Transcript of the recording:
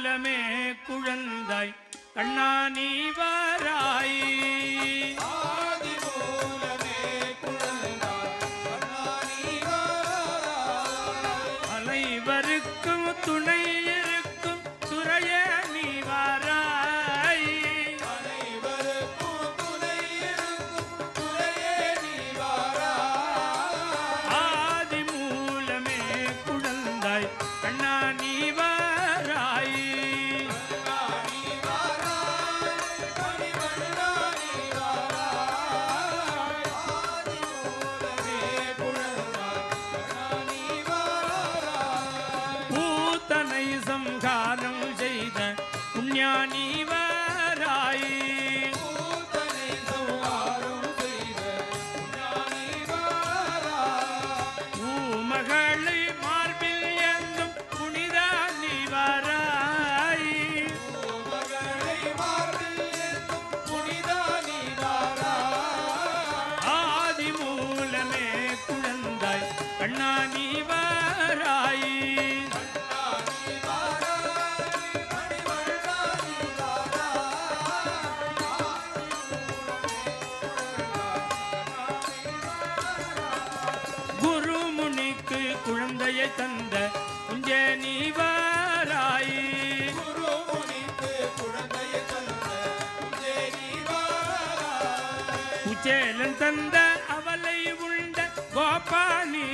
மூலமே குழந்தாய் கண்ணா நீ வாராய் ஆதி மூலமே குழந்தாய் கண்ணா நீ வாராய் அனைவருக்கும் துணை இருக்கும் துறையே நீ வாராய் அனைவருக்கும் துணை இருக்கும் துறையே நீ வாராய் ஆதி மூலமே குழந்தாய் கண்ணா நீ வாராய் சம்ஹாரம் செய்த புண்ணியானி வாராய் மகளை மார்பில் எங்கும் புனிதா நீ வாராய் ஆதி மூலமே குழந்தாய் கண்ணா நீ வாராய் குழந்தையை தந்த குஞ்சே நீ வாராய் குச்சேலன் தந்த அவளை உண்ட கோபா நீ